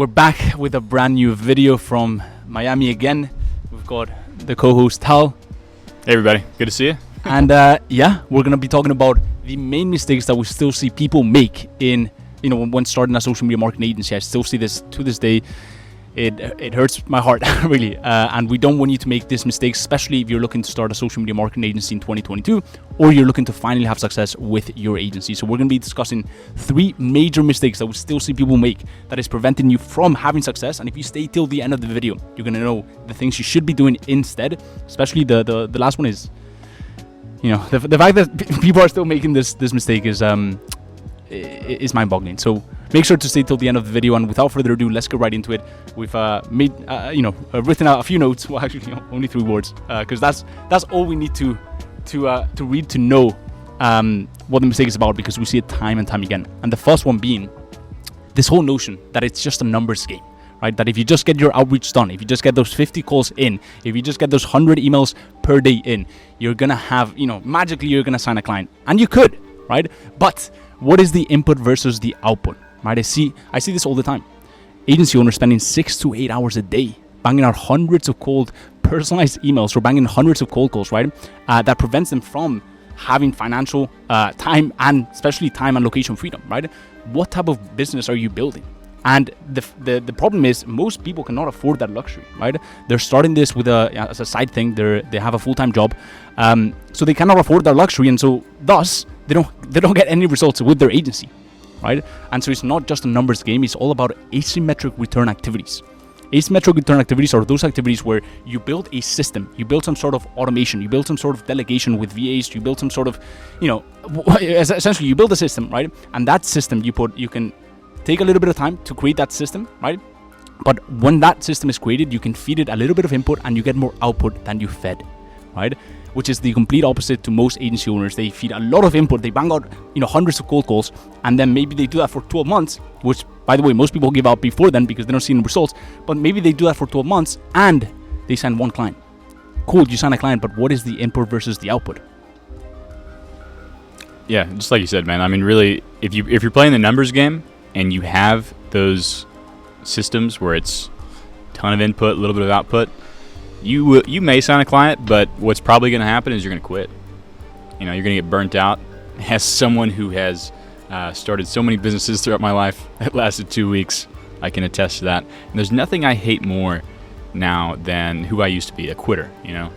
We're back with a brand new video from Miami again. We've got the co-host Tal. Hey everybody, good to see you. And we're going to be talking about the main mistakes that we still see people make in, when starting a social media marketing agency. I still see this to this day. It hurts my heart, really. And we don't want you to make this mistake, especially if you're looking to start a social media marketing agency in 2022, or you're looking to finally have success with your agency. So we're going to be discussing 3 major mistakes that we still see people make that is preventing you from having success. And if you stay till the end of the video, you're going to know the things you should be doing instead. Especially the last one is, the fact that people are still making this mistake is mind-boggling. So make sure to stay till the end of the video, and without further ado, let's get right into it. We've written out a few notes. Well, actually, only 3 words, because that's all we need to read to know what the mistake is about, because we see it time and time again. And the first one being this whole notion that it's just a numbers game, right? That if you just get your outreach done, if you just get those 50 calls in, if you just get those 100 emails per day in, you're gonna have, magically you're gonna sign a client, and you could, right? But what is the input versus the output, right? I see this all the time. Agency owners spending 6 to 8 hours a day banging out hundreds of cold personalized emails, or banging hundreds of cold calls, right? That prevents them from having financial time, and especially time and location freedom, right? What type of business are you building? And the problem is most people cannot afford that luxury, right? They're starting this with as a side thing. They have a full-time job, so they cannot afford that luxury, and so thus they don't get any results with their agency, right? And so it's not just a numbers game. It's all about asymmetric return activities. Asymmetric return activities are those activities where you build a system, you build some sort of automation, you build some sort of delegation with VAs, you build some sort of, essentially you build a system, right? And that system you can take a little bit of time to create that system, right? But when that system is created, you can feed it a little bit of input and you get more output than you fed, right? Which is the complete opposite to most agency owners. They feed a lot of input, they bang out, hundreds of cold calls, and then maybe they do that for 12 months, which, by the way, most people give up before then because they don't see any results. But maybe they do that for 12 months and they sign 1 client. Cool, you sign a client, but what is the input versus the output? Yeah, just like you said, man. I mean, really, if you're playing the numbers game and you have those systems where it's a ton of input, a little bit of output, you may sign a client, but what's probably going to happen is you're going to quit. You're going to get burnt out. As someone who has started so many businesses throughout my life that lasted 2 weeks, I can attest to that. And there's nothing I hate more now than who I used to be, a quitter, And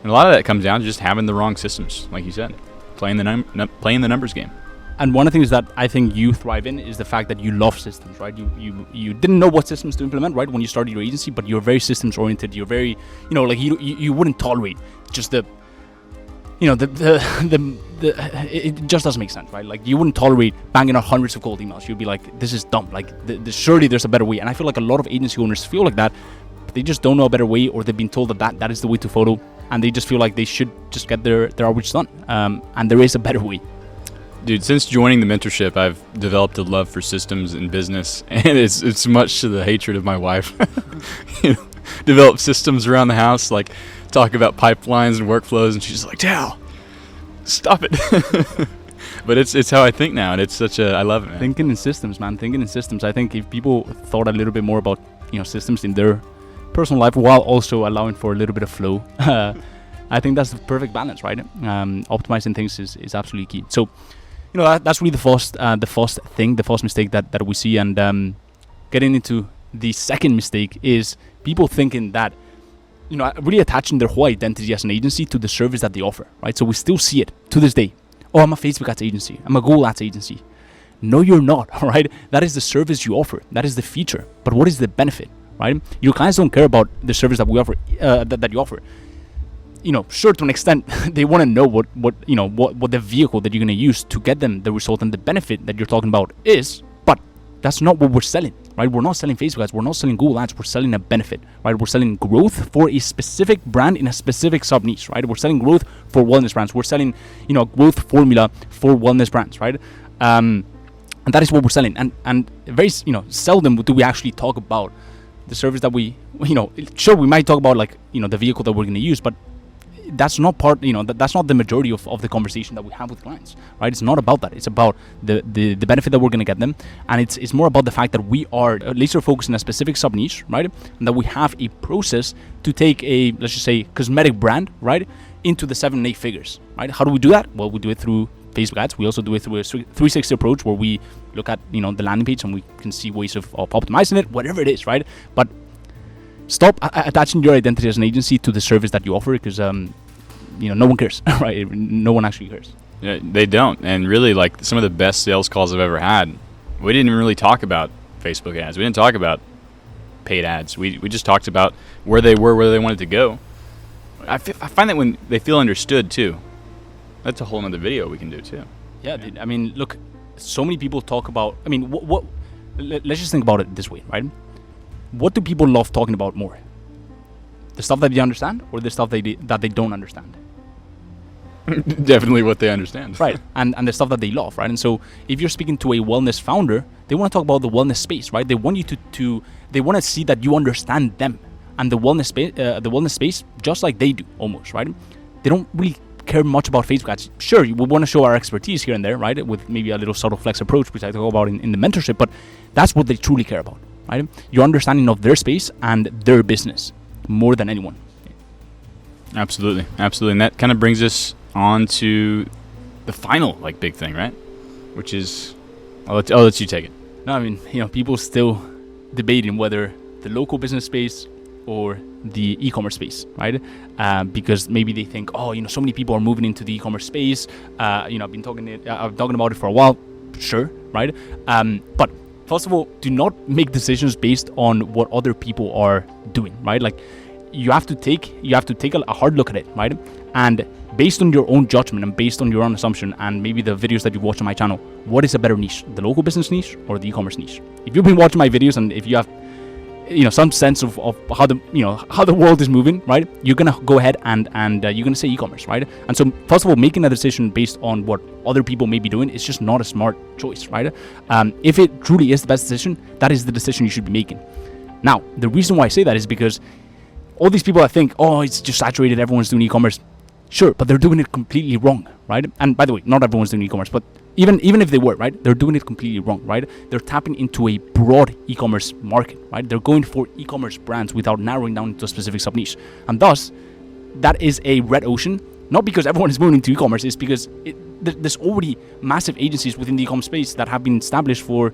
a lot of that comes down to just having the wrong systems, like you said, playing the numbers game. And one of the things that I think you thrive in is the fact that you love systems, right? You didn't know what systems to implement, right, when you started your agency, but you're very systems oriented. You're very, you wouldn't tolerate just it just doesn't make sense, right? Like, you wouldn't tolerate banging out hundreds of cold emails. You'd be like, this is dumb. Like, surely there's a better way. And I feel like a lot of agency owners feel like that, but they just don't know a better way, or they've been told that is the way to follow, and they just feel like they should just get their outreach done. And there is a better way. Dude, since joining the mentorship, I've developed a love for systems in business, and it's much to the hatred of my wife. Develop systems around the house, like talk about pipelines and workflows, and she's like, "Tal, stop it." But it's how I think now, and it's I love it, man. Thinking in systems, man. Thinking in systems. I think if people thought a little bit more about systems in their personal life while also allowing for a little bit of flow, I think that's the perfect balance, right? Optimizing things is absolutely key. So, that's really the first mistake that we see. And getting into the second mistake is people thinking that, really attaching their whole identity as an agency to the service that they offer, right? So we still see it to this day. Oh, I'm a Facebook ads agency. I'm a Google ads agency. No, you're not, all right? That is the service you offer. That is the feature. But what is the benefit, right? Your clients don't care about the service that we offer, that you offer. Sure, to an extent, they want to know what the vehicle that you're going to use to get them the result and the benefit that you're talking about is, but that's not what we're selling, right? We're not selling Facebook ads, we're not selling Google ads, we're selling a benefit, right? We're selling growth for a specific brand in a specific sub niche, right? We're selling growth for wellness brands. We're selling, a growth formula for wellness brands, right? And that is what we're selling. And very, seldom do we actually talk about the service that we, sure, we might talk about the vehicle that we're going to use, but that's not part, that's not the majority of the conversation that we have with clients, right? It's not about that. It's about the benefit that we're going to get them, and it's more about the fact that we are laser focused in a specific sub niche, right? And that we have a process to take a, let's just say, cosmetic brand, right, into the 7 and 8 figures, right? How do we do that? Well, we do it through Facebook ads. We also do it through a 360 approach, where we look at the landing page and we can see ways of optimizing it, whatever it is, right? But stop attaching your identity as an agency to the service that you offer, because no one cares, right? No one actually cares. Yeah, they don't. And really, like, some of the best sales calls I've ever had, we didn't really talk about Facebook ads. We didn't talk about paid ads. We just talked about where they were, where they wanted to go. I find that when they feel understood too, that's a whole other video we can do too. Yeah, dude, I mean, look, so many people talk about, I mean, let's just think about it this way, right? What do people love talking about more? The stuff that they understand, or the stuff that they don't understand? Definitely what they understand. Right, and the stuff that they love, right? And so if you're speaking to a wellness founder, they want to talk about the wellness space, right? They want you to they want to see that you understand them and the wellness space just like they do, almost, right? They don't really care much about Facebook ads. Sure, we want to show our expertise here and there, right? With maybe a little subtle flex approach, which I talk about in the mentorship, but that's what they truly care about, right? Your understanding of their space and their business more than anyone. Absolutely. And that kind of brings us on to the final big thing, right? Which is, I'll let you take it. No, I mean, people still debating whether the local business space or the e-commerce space, right? Because maybe they think, so many people are moving into the e-commerce space. I've been talking about it for a while. Sure, right? But first of all, do not make decisions based on what other people are doing, right? Like, you have to take a hard look at it, right? And based on your own judgment and based on your own assumption and maybe the videos that you watch on my channel, what is a better niche, the local business niche or the e-commerce niche? If you've been watching my videos and if you have some sense of how the world is moving, right, you're gonna go ahead and you're gonna say e-commerce, right? And so first of all, making a decision based on what other people may be doing is just not a smart choice, right? If it truly is the best decision, that is the decision you should be making. Now, the reason why I say that is because all these people that think, it's just saturated, everyone's doing e-commerce. Sure, but they're doing it completely wrong, right? And by the way, not everyone's doing e-commerce, but even if they were, right, they're doing it completely wrong, right? They're tapping into a broad e-commerce market, right? They're going for e-commerce brands without narrowing down into a specific sub-niche. And thus, that is a red ocean, not because everyone is moving into e-commerce, it's because there's already massive agencies within the e-commerce space that have been established for,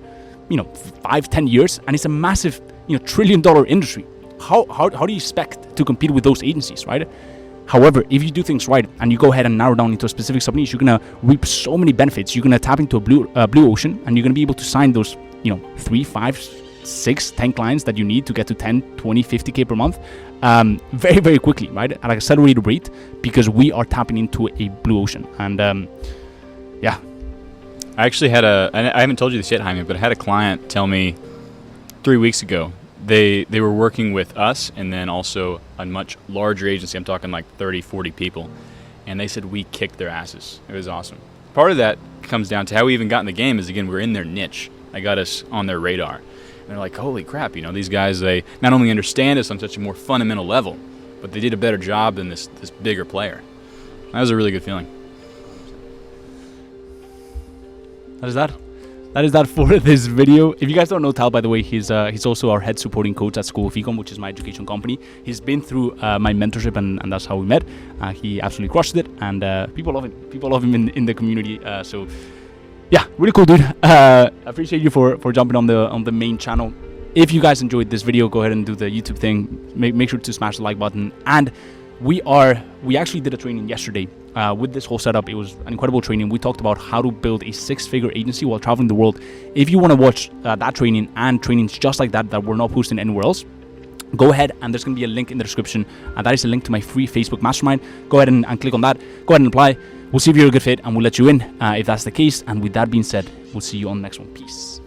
5-10 years, and it's a massive, $1 trillion industry. How do you expect to compete with those agencies, right? However, if you do things right and you go ahead and narrow down into a specific sub-niche, you're gonna reap so many benefits. You're gonna tap into a blue ocean, and you're gonna be able to sign those, 3, 5, 6, 10 clients that you need to get to 10, 20, 50K per month, very, very quickly, right? At an accelerated rate, because we are tapping into a blue ocean. And yeah. I actually had I haven't told you this yet, Jaime, but I had a client tell me 3 weeks ago, they were working with us and then also a much larger agency. I'm talking like 30, 40 people. And they said we kicked their asses. It was awesome. Part of that comes down to how we even got in the game is, again, we're in their niche. That got us on their radar. And they're like, holy crap, these guys, they not only understand us on such a more fundamental level, but they did a better job than this bigger player. That was a really good feeling. That is that for this video. If you guys don't know Tal, by the way, he's also our head supporting coach at School of Ecom, which is my education company. He's been through my mentorship, and that's how we met. He absolutely crushed it, and people love him. People love him in the community. So yeah, really cool dude. Appreciate you for jumping on the main channel. If you guys enjoyed this video, go ahead and do the YouTube thing. Make sure to smash the like button. And we actually did a training yesterday with this whole setup. It was an incredible training. We talked about how to build a 6-figure agency while traveling the world. If you want to watch that training and trainings just like that we're not posting anywhere else, go ahead, and there's going to be a link in the description, and that is a link to my free Facebook mastermind. Go ahead and click on that. Go ahead and apply. We'll see if you're a good fit, and we'll let you in if that's the case. And with that being said, we'll see you on the next one. Peace.